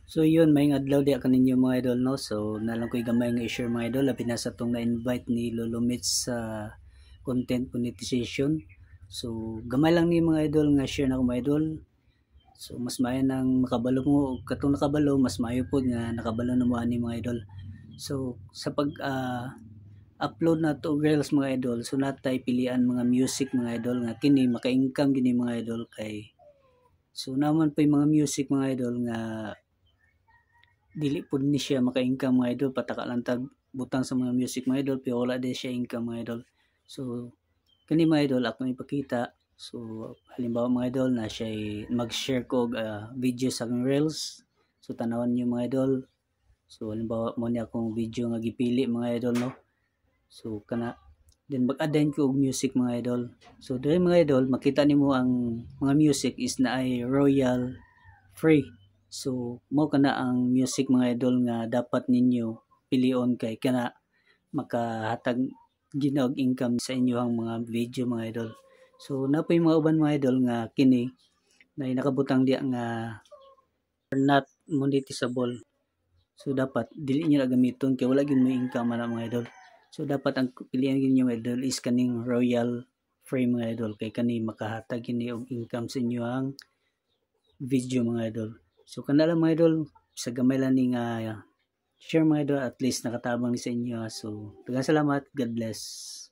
So yun, may adlaw di ka ninyo mga idol, no? So nalang ko'y gamay nga i-share mga idol, labi na sa itong na-invite ni Lolo Mitch sa content monetization. So gamay lang ni mga idol nga share na ko mga idol. So mas maayo nang makabalo mo, katong nakabalo, mas maayo po nga nakabalo na mo ani mga idol. So sa pag upload na to reels mga idol, so natay pilian mga music mga idol nga kini maka-income gini mga idol kay so naman pa yung mga music mga idol nga dili pud ni siya maka-income mga idol, pataka lang tag butang sa mga music mga idol pero wala din siya income mga idol. So kani mga idol akong ipakita. So halimbawa mga idol na siya mag-share ko og video sa akong reels. So tanawan niyo mga idol. So halimbawa mo ni akong video nga gipili mga idol, no. So kana then mag-add din ko og music mga idol. So diri mga idol makita nimo ang mga music is na ay royal free. So mo kana ang music mga idol nga dapat ninyo pilion kay kana makahatag ginog income sa inyong mga video mga idol. So napay mga uban mga idol nga kini na nakabutang diya nga not monetizable. So dapat dili niyo na gamiton kay wala gyud mo income ana mga idol. So dapat ang pilihan gyud niyo mga idol is kaning royal free mga idol kay kani makahatag kini og income sa inyong video mga idol. So kana lang mga idol sa gamay lang ni nga share mga idol, at least nakatabang ni sa inyo. So daghang salamat, God bless.